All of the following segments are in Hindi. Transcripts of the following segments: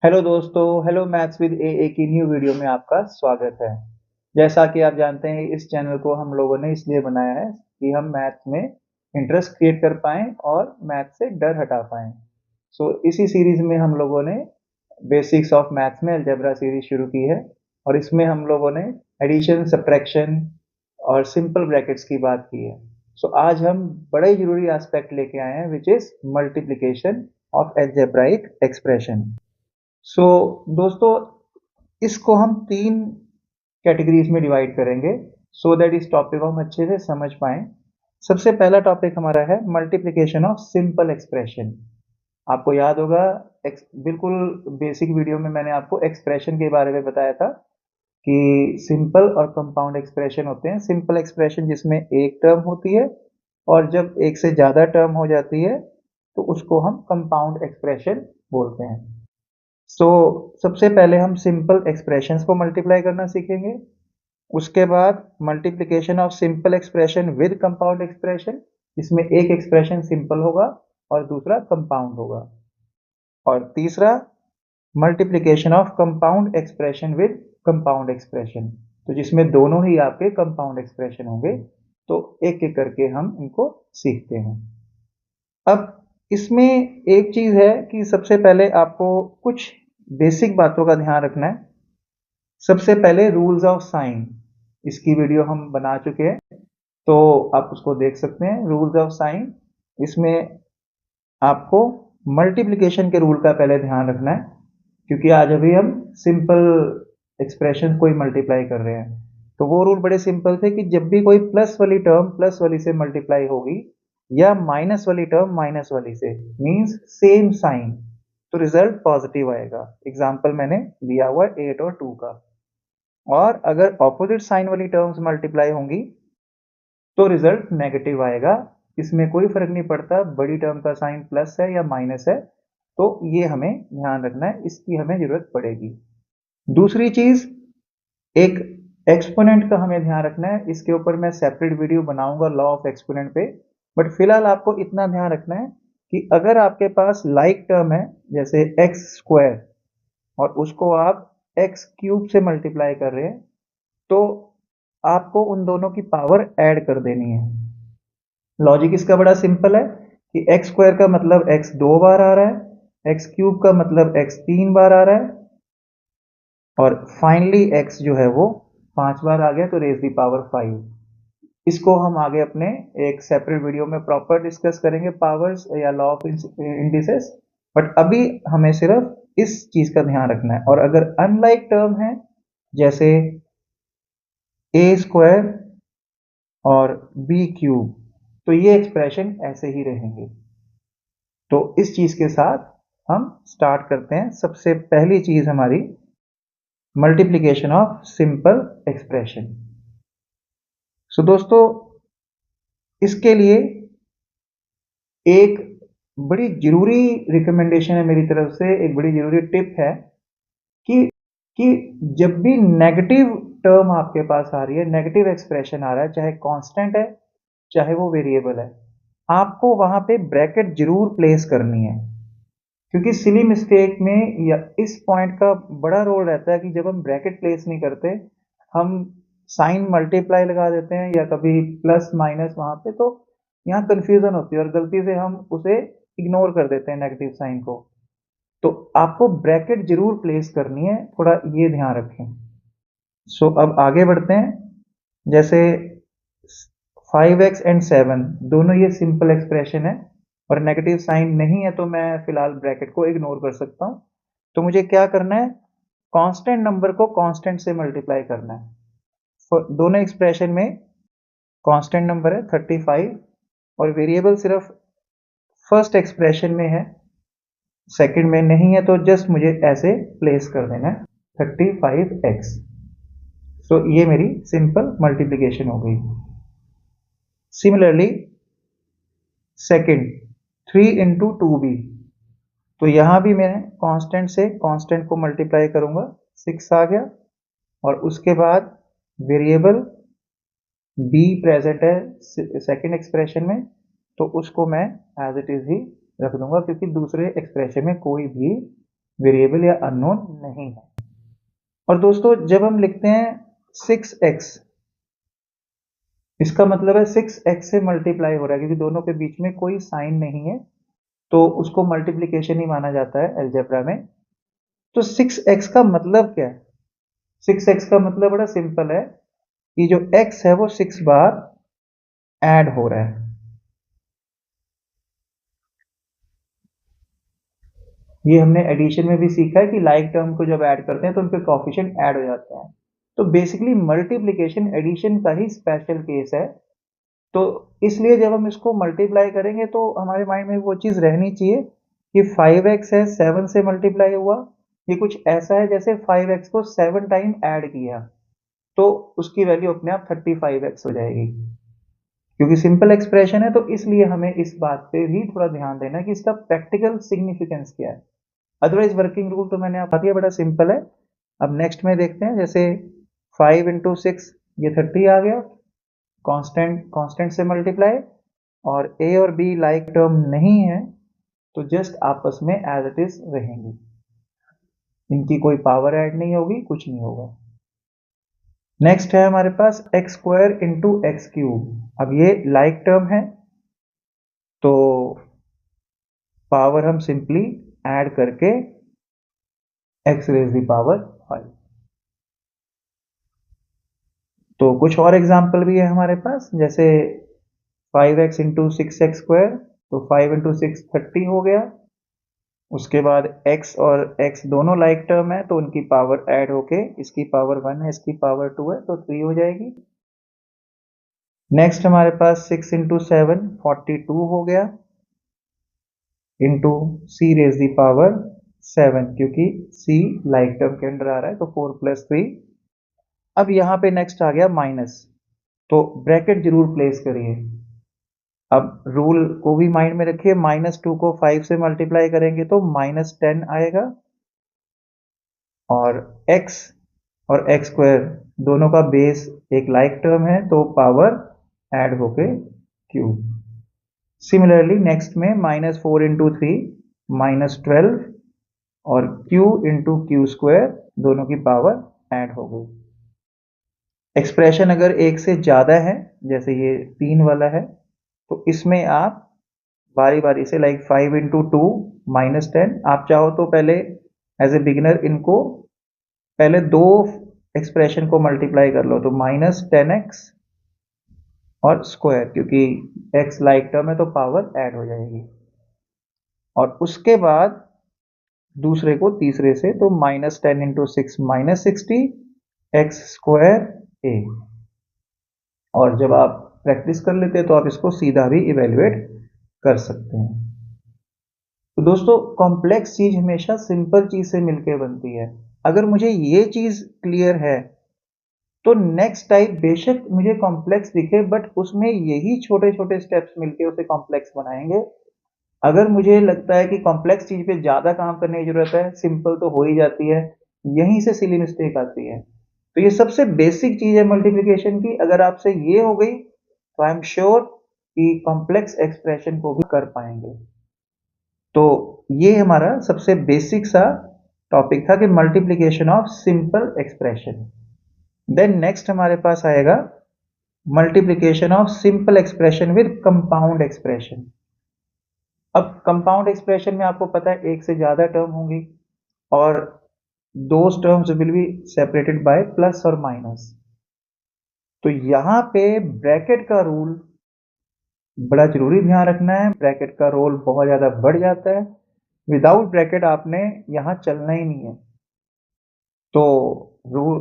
हेलो दोस्तों, हेलो मैथ्स विद ए की न्यू वीडियो में आपका स्वागत है। जैसा कि आप जानते हैं, इस चैनल को हम लोगों ने इसलिए बनाया है कि हम मैथ्स में इंटरेस्ट क्रिएट कर पाएँ और मैथ से डर हटा पाएँ। इसी सीरीज़ में हम लोगों ने बेसिक्स ऑफ मैथ्स में अलजेब्रा सीरीज़ शुरू की है और इसमें हम लोगों ने एडिशन, सब्ट्रैक्शन और सिंपल ब्रैकेट्स की बात की है। आज हम बड़ा ही ज़रूरी एस्पेक्ट लेके आए हैं which is multiplication of algebraic expression. दोस्तों, इसको हम 3 कैटेगरीज़ में डिवाइड करेंगे सो दैट इस टॉपिक को हम अच्छे से समझ पाएँ। सबसे पहला टॉपिक हमारा है मल्टीप्लिकेशन ऑफ सिंपल एक्सप्रेशन। आपको याद होगा बिल्कुल बेसिक वीडियो में मैंने आपको एक्सप्रेशन के बारे में बताया था कि सिंपल और कंपाउंड एक्सप्रेशन होते हैं। सिंपल एक्सप्रेशन जिसमें एक टर्म होती है और जब एक से ज़्यादा टर्म हो जाती है तो उसको हम कंपाउंड एक्सप्रेशन बोलते हैं। सबसे पहले हम सिंपल एक्सप्रेशंस को मल्टीप्लाई करना सीखेंगे। उसके बाद multiplication of simple expression with compound expression, इसमें एक एक्सप्रेशन सिंपल होगा और दूसरा कंपाउंड होगा। और तीसरा multiplication of compound expression with compound expression, तो जिसमें दोनों ही आपके कंपाउंड एक्सप्रेशन होंगे। तो एक एक करके हम इनको सीखते हैं। अब इसमें एक चीज है कि सबसे पहले आपको कुछ बेसिक बातों का ध्यान रखना है। सबसे पहले रूल्स ऑफ साइन, इसकी वीडियो हम बना चुके हैं, तो आप उसको देख सकते हैं। रूल्स ऑफ साइन, इसमें आपको मल्टीप्लिकेशन के रूल का पहले ध्यान रखना है, क्योंकि आज अभी हम सिंपल एक्सप्रेशन को ही मल्टीप्लाई कर रहे हैं। तो वो रूल बड़े सिंपल थे कि जब भी कोई प्लस वाली टर्म प्लस वाली से मल्टीप्लाई होगी या माइनस वाली टर्म माइनस वाली से, मींस सेम साइन, तो रिजल्ट पॉजिटिव आएगा। एग्जाम्पल मैंने दिया हुआ 8 और 2 का। और अगर ऑपोजिट साइन वाली टर्म्स मल्टीप्लाई होंगी तो रिजल्ट नेगेटिव आएगा। इसमें कोई फर्क नहीं पड़ता बड़ी टर्म का साइन प्लस है या माइनस है, तो ये हमें ध्यान रखना है, इसकी हमें जरूरत पड़ेगी। दूसरी चीज, एक एक्सपोनेंट का हमें ध्यान रखना है। इसके ऊपर मैं सेपरेट वीडियो बनाऊंगा लॉ ऑफ एक्सपोनेंट पे, बट फिलहाल आपको इतना ध्यान रखना है कि अगर आपके पास लाइक टर्म है जैसे एक्स स्क्वायर और उसको आप एक्स क्यूब से मल्टीप्लाई कर रहे हैं, तो आपको उन दोनों की पावर ऐड कर देनी है। लॉजिक इसका बड़ा सिंपल है कि एक्स स्क्वायर का मतलब एक्स 2 बार आ रहा है, एक्स क्यूब का मतलब एक्स 3 बार आ रहा है, और फाइनली एक्स जो है वो 5 बार आ गया, तो रेज दी पावर 5। इसको हम आगे अपने एक सेपरेट वीडियो में प्रॉपर डिस्कस करेंगे, पावर्स या लॉ ऑफ इंडिसेस। बट अभी हमें सिर्फ इस चीज का ध्यान रखना है। और अगर अनलाइक टर्म है जैसे ए स्क्वायर और बी क्यूब, तो ये एक्सप्रेशन ऐसे ही रहेंगे। तो इस चीज के साथ हम स्टार्ट करते हैं। सबसे पहली चीज हमारी मल्टीप्लिकेशन ऑफ सिंपल एक्सप्रेशन। दोस्तों, इसके लिए एक बड़ी जरूरी रिकमेंडेशन है मेरी तरफ से, एक बड़ी जरूरी टिप है कि कि जब भी नेगेटिव टर्म आपके पास आ रही है, नेगेटिव एक्सप्रेशन आ रहा है, चाहे कांस्टेंट है चाहे वो वेरिएबल है, आपको वहां पे ब्रैकेट जरूर प्लेस करनी है। क्योंकि सिली मिस्टेक में या इस पॉइंट का बड़ा रोल रहता है कि जब हम ब्रैकेट प्लेस नहीं करते, हम साइन मल्टीप्लाई लगा देते हैं या कभी प्लस माइनस वहां पे, तो यहाँ कंफ्यूजन होती है और गलती से हम उसे इग्नोर कर देते हैं नेगेटिव साइन को। तो आपको ब्रैकेट जरूर प्लेस करनी है, थोड़ा ये ध्यान रखें। अब आगे बढ़ते हैं। जैसे 5x एंड 7 दोनों ये सिंपल एक्सप्रेशन है और नेगेटिव साइन नहीं है, तो मैं फिलहाल ब्रैकेट को इग्नोर कर सकता हूं। तो मुझे क्या करना है, कांस्टेंट नंबर को कांस्टेंट से मल्टीप्लाई करना है। दोनों एक्सप्रेशन में कांस्टेंट नंबर है 35 और वेरिएबल सिर्फ फर्स्ट एक्सप्रेशन में है, सेकंड में नहीं है, तो जस्ट मुझे ऐसे प्लेस कर देना है 35x। ये मेरी सिंपल मल्टीप्लिकेशन हो गई। सिमिलरली सेकंड 3 इंटू 2b, तो यहां भी मैं कांस्टेंट से कांस्टेंट को मल्टीप्लाई करूंगा, 6 आ गया। और उसके बाद वेरिएबल b प्रेजेंट है सेकंड एक्सप्रेशन में, तो उसको मैं एज इट इज ही रख दूंगा, क्योंकि दूसरे एक्सप्रेशन में कोई भी वेरिएबल या अननोन नहीं है। और दोस्तों जब हम लिखते हैं 6x, इसका मतलब है 6x से मल्टीप्लाई हो रहा है, क्योंकि दोनों के बीच में कोई साइन नहीं है, तो उसको मल्टीप्लिकेशन ही माना जाता है अलजेब्रा में। तो 6x का मतलब क्या है? 6x का मतलब बड़ा सिंपल है कि जो x है वो 6 बार ऐड हो रहा है। ये हमने एडिशन में भी सीखा है कि लाइक टर्म को जब ऐड करते हैं तो उनके कोएफिशिएंट ऐड हो जाते हैं। तो बेसिकली मल्टीप्लिकेशन एडिशन का ही स्पेशल केस है। तो इसलिए जब हम इसको मल्टीप्लाई करेंगे तो हमारे माइंड में वो चीज़ रहनी चाहिए कि 5x है 7 से मल्टीप्लाई हुआ, ये कुछ ऐसा है जैसे 5x को 7 टाइम ऐड किया, तो उसकी वैल्यू अपने आप 35x हो जाएगी। क्योंकि सिंपल एक्सप्रेशन है तो इसलिए हमें इस बात पे भी थोड़ा ध्यान देना कि इसका प्रैक्टिकल सिग्निफिकेंस क्या है। अदरवाइज वर्किंग रूल तो मैंने आपको दिया, बड़ा सिंपल है। अब नेक्स्ट में देखते हैं, जैसे 5 इंटू 6 ये 30 आ गया, कांस्टेंट कांस्टेंट से मल्टीप्लाई, और ए और बी लाइक टर्म नहीं है तो जस्ट आपस में एज इट इज रहेंगी, इनकी कोई पावर ऐड नहीं होगी, कुछ नहीं होगा। नेक्स्ट है हमारे पास x square into x cube. अब ये लाइक टर्म है तो पावर हम सिंपली ऐड करके एक्स रेज दी पावर 5। तो कुछ और एग्जाम्पल भी है हमारे पास, जैसे 5x इंटू 6x स्क्वायर, तो 5 इंटू 6 30 हो गया। उसके बाद x और x दोनों लाइक टर्म है तो उनकी पावर ऐड होके इसकी पावर 1 है, इसकी पावर 2 है, तो 3 हो जाएगी। नेक्स्ट हमारे पास 6 इंटू 7 42 हो गया, into c raise the power 7, क्योंकि c लाइक टर्म के अंडर आ रहा है तो 4 प्लस 3। अब यहाँ पे नेक्स्ट आ गया माइनस, तो ब्रैकेट जरूर प्लेस करिए। अब रूल को भी माइंड में रखिए, -2 को 5 से मल्टीप्लाई करेंगे तो -10 आएगा, और x और x स्क्वायर दोनों का बेस एक लाइक टर्म है तो पावर ऐड होके क्यूब। सिमिलरली नेक्स्ट में -4 इंटू 3 -12, और q इंटू क्यू स्क्वायर दोनों की पावर ऐड हो गई। एक्सप्रेशन अगर एक से ज्यादा है, जैसे ये 3 वाला है, तो इसमें आप बारी बारी से लाइक 5 इंटू 2 -10, आप चाहो तो पहले एज ए बिगिनर इनको पहले दो एक्सप्रेशन को मल्टीप्लाई कर लो, तो -10x और स्क्वायर, क्योंकि x लाइक टर्म है तो पावर ऐड हो जाएगी, और उसके बाद दूसरे को तीसरे से, तो -10 इंटू 6 -60 एक्स स्क्वायर ए। और जब आप प्रैक्टिस कर लेते हैं तो आप इसको सीधा भी इवेल्युएट कर सकते हैं। तो दोस्तों कॉम्प्लेक्स चीज हमेशा सिंपल चीज से मिलकर बनती है। अगर मुझे ये चीज क्लियर है तो नेक्स्ट टाइप बेशक मुझे कॉम्प्लेक्स दिखे, बट उसमें यही छोटे छोटे स्टेप्स मिलके उसे कॉम्प्लेक्स बनाएंगे। अगर मुझे लगता है कि कॉम्प्लेक्स चीज पे ज्यादा काम करने की जरूरत है, सिंपल तो हो ही जाती है, यहीं से सिली मिस्टेक आती है। तो ये सबसे बेसिक चीज है मल्टीप्लिकेशन की, अगर आपसे ये हो गई तो आई एम श्योर कि कॉम्प्लेक्स एक्सप्रेशन को भी कर पाएंगे। तो ये हमारा सबसे बेसिक सा टॉपिक था कि multiplication of simple expression. Then next हमारे पास आएगा multiplication of simple expression with compound expression. अब कंपाउंड एक्सप्रेशन में आपको पता है एक से ज्यादा टर्म होंगी, और दो terms will be separated by plus और माइनस। तो यहां पे ब्रैकेट का रूल बड़ा जरूरी ध्यान रखना है, ब्रैकेट का रोल बहुत ज्यादा बढ़ जाता है। विदाउट ब्रैकेट आपने यहां चलना ही नहीं है। तो रूल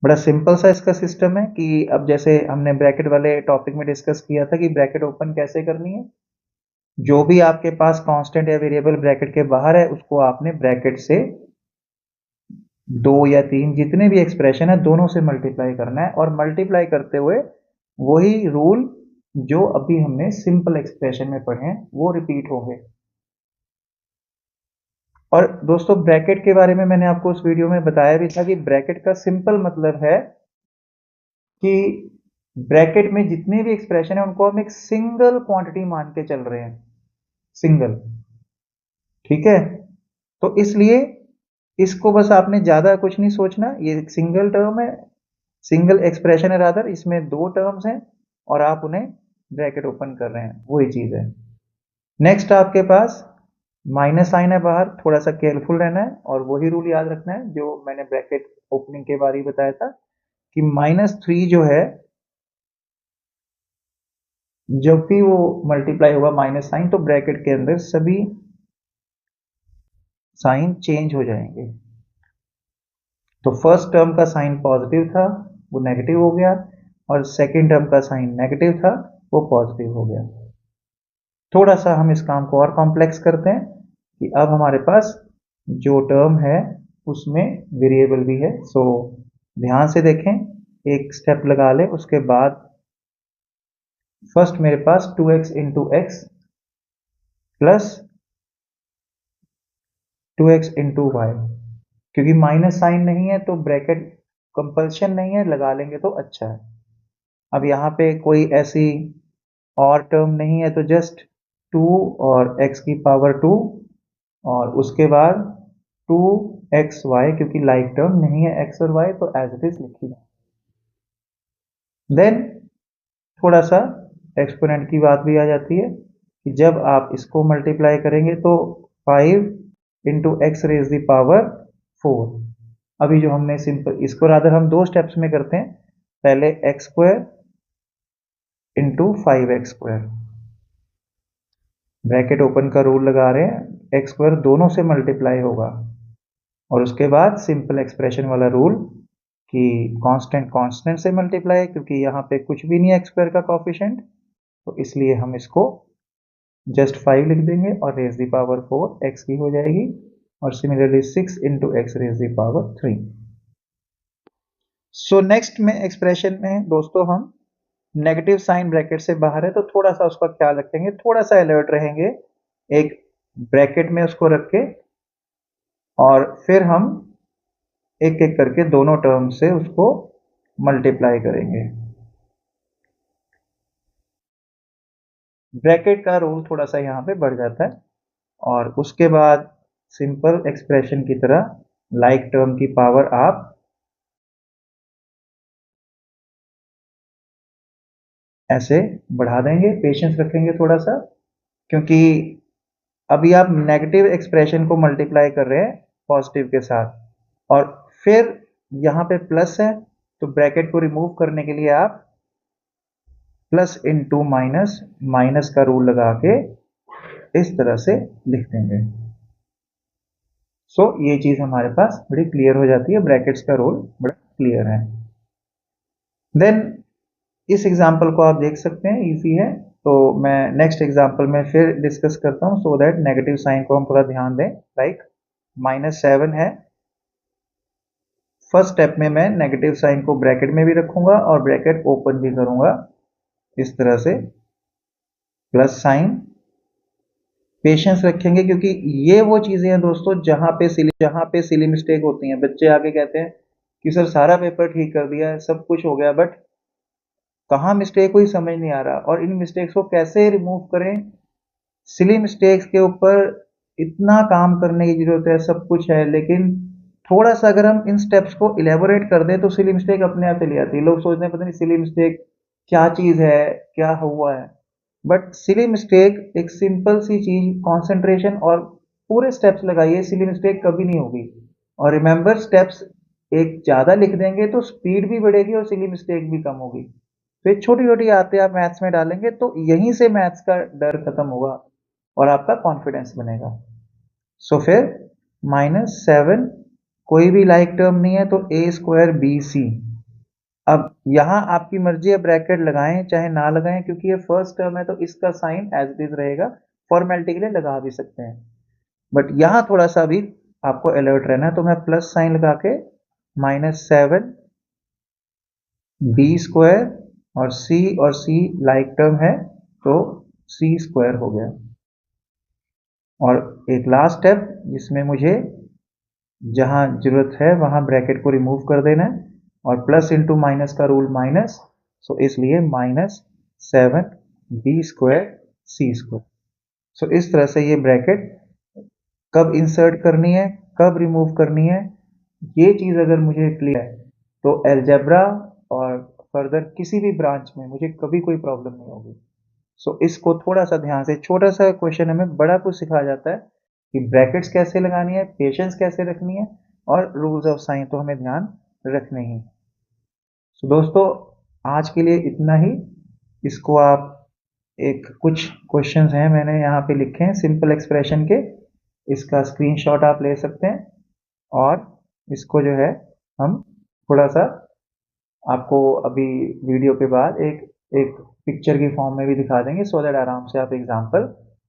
बड़ा सिंपल सा इसका सिस्टम है कि अब जैसे हमने ब्रैकेट वाले टॉपिक में डिस्कस किया था कि ब्रैकेट ओपन कैसे करनी है, जो भी आपके पास कांस्टेंट या वेरिएबल ब्रैकेट के बाहर है उसको आपने ब्रैकेट से 2 या 3 जितने भी एक्सप्रेशन है दोनों से मल्टीप्लाई करना है, और मल्टीप्लाई करते हुए वही रूल जो अभी हमने सिंपल एक्सप्रेशन में पढ़े हैं वो रिपीट होंगे। और दोस्तों ब्रैकेट के बारे में मैंने आपको उस वीडियो में बताया भी था कि ब्रैकेट का सिंपल मतलब है कि ब्रैकेट में जितने भी एक्सप्रेशन है उनको हम एक सिंगल क्वांटिटी मान के चल रहे हैं, सिंगल। ठीक है, तो इसलिए इसको बस आपने ज़्यादा कुछ नहीं सोचना, ये सिंगल टर्म है, सिंगल एक्सप्रेशन है रादर, इसमें दो टर्म्स हैं और आप उन्हें ब्रैकेट ओपन कर रहे हैं, वही चीज़ है। नेक्स्ट आपके पास माइनस साइन है बाहर, थोड़ा सा केयरफुल रहना है और वही रूल याद रखना है जो मैंने ब्रैकेट ओपनिंग के बारे में बताया था कि -3 जो है जब भी वो मल्टीप्लाई होगा माइनस साइन, तो ब्रैकेट के अंदर सभी साइन चेंज हो जाएंगे। तो फर्स्ट टर्म का साइन पॉजिटिव था, वो नेगेटिव हो गया, और सेकेंड टर्म का साइन नेगेटिव था, वो पॉजिटिव हो गया। थोड़ा सा हम इस काम को और कॉम्प्लेक्स करते हैं कि अब हमारे पास जो टर्म है उसमें वेरिएबल भी है। सो ध्यान से देखें, एक स्टेप लगा ले, उसके बाद फर्स्ट मेरे पास 2x into x plus 2x into y, क्योंकि माइनस साइन नहीं है तो ब्रैकेट कंपल्शन नहीं है, लगा लेंगे तो अच्छा है। अब यहाँ पे कोई ऐसी और टर्म नहीं है तो जस्ट 2 और x की पावर 2 और उसके बाद 2xy, क्योंकि लाइक टर्म नहीं है x और y तो एज इट इज लिखी है। देन थोड़ा सा एक्सपोनेंट की बात भी आ जाती है कि जब आप इसको मल्टीप्लाई करेंगे तो 5 into x raise the power 4। अभी जो हमने सिंपल इसको रादर हम दो स्टेप्स में करते हैं, पहले x square into 5x² bracket open का रूल लगा रहे हैं, एक्स स्क्वायर दोनों से मल्टीप्लाई होगा, और उसके बाद सिंपल एक्सप्रेशन वाला रूल कि कांस्टेंट कांस्टेंट से मल्टीप्लाई, क्योंकि यहाँ पे कुछ भी नहीं है एक्स स्क्वायर का कोफिशिएंट, तो इसलिए हम इसको जस्ट 5 लिख देंगे और रेज दी पावर 4 एक्स की हो जाएगी, और similarly 6 into x raise the power 3। So next में एक्सप्रेशन में दोस्तों हम नेगेटिव साइन ब्रैकेट से बाहर है तो थोड़ा सा उसका ख्याल रखेंगे, थोड़ा सा अलर्ट रहेंगे, एक ब्रैकेट में उसको रख के, और फिर हम एक एक करके दोनों टर्म से उसको मल्टीप्लाई करेंगे। ब्रैकेट का रूल थोड़ा सा यहाँ पे बढ़ जाता है, और उसके बाद सिंपल एक्सप्रेशन की तरह लाइक टर्म की पावर आप ऐसे बढ़ा देंगे, पेशेंस रखेंगे थोड़ा सा, क्योंकि अभी आप नेगेटिव एक्सप्रेशन को मल्टीप्लाई कर रहे हैं पॉजिटिव के साथ, और फिर यहाँ पे प्लस है तो ब्रैकेट को रिमूव करने के लिए आप प्लस इंटू माइनस, माइनस का रूल लगा के इस तरह से लिख देंगे। सो ये चीज हमारे पास बड़ी क्लियर हो जाती है, ब्रैकेट्स का रूल बड़ा क्लियर है। देन इस एग्जाम्पल को आप देख सकते हैं, इजी है, तो मैं नेक्स्ट एग्जाम्पल में फिर डिस्कस करता हूँ, सो दैट नेगेटिव साइन को हम थोड़ा ध्यान दें। लाइक -7 है, फर्स्ट स्टेप में मैं नेगेटिव साइन को ब्रैकेट में भी रखूंगा और ब्रैकेट ओपन भी करूंगा इस तरह से, प्लस साइन, पेशेंस रखेंगे, क्योंकि ये वो चीजें हैं दोस्तों जहां पे सिली मिस्टेक होती हैं। बच्चे आके कहते हैं कि सर सारा पेपर ठीक कर दिया है, सब कुछ हो गया, बट कहाँ मिस्टेक हुई समझ नहीं आ रहा, और इन मिस्टेक्स को कैसे रिमूव करें। सिली मिस्टेक्स के ऊपर इतना काम करने की जरूरत है, सब कुछ है, लेकिन थोड़ा सा अगर हम इन स्टेप्स को इलेबोरेट कर दें तो सिली मिस्टेक अपने आप चली आती है। लोग सोचते हैं पता नहीं सिली मिस्टेक क्या चीज है, क्या हुआ है, बट सिली मिस्टेक एक सिंपल सी चीज, कंसंट्रेशन और पूरे स्टेप्स लगाइए, सिली मिस्टेक कभी नहीं होगी। और रिमेंबर, स्टेप्स एक ज्यादा लिख देंगे तो स्पीड भी बढ़ेगी और सिली मिस्टेक भी कम होगी। तो ये छोटी छोटी आते आप मैथ्स में डालेंगे तो यहीं से मैथ्स का डर खत्म होगा और आपका कॉन्फिडेंस बनेगा। सो फिर -7, कोई भी लाइक टर्म नहीं है तो a²bc। अब यहाँ आपकी मर्जी है, ब्रैकेट लगाएं चाहे ना लगाएं, क्योंकि ये फर्स्ट टर्म है तो इसका साइन एज इट इज रहेगा, फॉर्मेलिटी के लिए लगा भी सकते हैं, बट यहाँ थोड़ा सा भी आपको अलर्ट रहना है, तो मैं प्लस साइन लगा के -7 b² और c लाइक टर्म है तो c² हो गया। और एक लास्ट स्टेप जिसमें मुझे जहां जरूरत है वहां ब्रैकेट को रिमूव कर देना है, और प्लस इंटू माइनस का रूल माइनस, सो इसलिए -7 b² c²। सो इस तरह से ये ब्रैकेट कब इंसर्ट करनी है, कब रिमूव करनी है, ये चीज़ अगर मुझे क्लियर है तो अलजेब्रा और फर्दर किसी भी ब्रांच में मुझे कभी कोई प्रॉब्लम नहीं होगी। सो इसको थोड़ा सा ध्यान से, छोटा सा क्वेश्चन हमें बड़ा कुछ सिखाया जाता है कि ब्रैकेट्स कैसे लगानी है, पेशेंस कैसे रखनी है, और रूल्स ऑफ साइन तो हमें ध्यान रखने ही। सो दोस्तों, आज के लिए इतना ही। इसको आप एक कुछ क्वेश्चंस हैं मैंने यहाँ पे लिखे हैं सिंपल एक्सप्रेशन के, इसका स्क्रीनशॉट आप ले सकते हैं और इसको जो है हम थोड़ा सा आपको अभी वीडियो के बाद एक एक पिक्चर की फॉर्म में भी दिखा देंगे, सो दैट आराम से आप एग्जाम्पल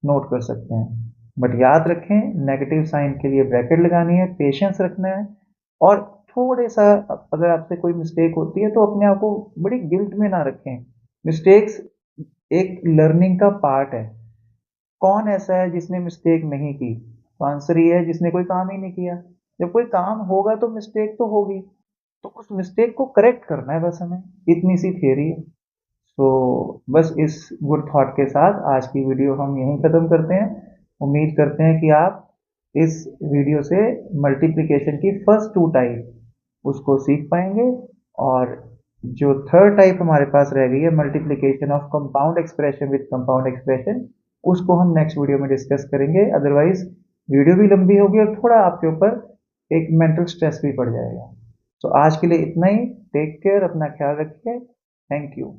नोट कर सकते हैं। बट याद रखें, नेगेटिव साइन के लिए ब्रैकेट लगानी है, पेशेंस रखना है, और थोड़े सा अगर आपसे कोई मिस्टेक होती है तो अपने आप को बड़ी गिल्ट में ना रखें। मिस्टेक्स एक लर्निंग का पार्ट है। कौन ऐसा है जिसने मिस्टेक नहीं की? तो आंसर ये है, जिसने कोई काम ही नहीं किया। जब कोई काम होगा तो मिस्टेक तो होगी, तो उस मिस्टेक को करेक्ट करना है बस हमें, इतनी सी थियरी है। तो बस इस गुड थॉट के साथ आज की वीडियो हम यहीं ख़त्म करते हैं। उम्मीद करते हैं कि आप इस वीडियो से मल्टीप्लिकेशन की फर्स्ट टू टाइप उसको सीख पाएंगे, और जो थर्ड टाइप हमारे पास रह गई है, multiplication of compound expression with compound expression, उसको हम नेक्स्ट वीडियो में डिस्कस करेंगे। अदरवाइज वीडियो भी लंबी होगी और थोड़ा आपके ऊपर एक मेंटल स्ट्रेस भी पड़ जाएगा। तो आज के लिए इतना ही। टेक केयर, अपना ख्याल रखिए। Thank you.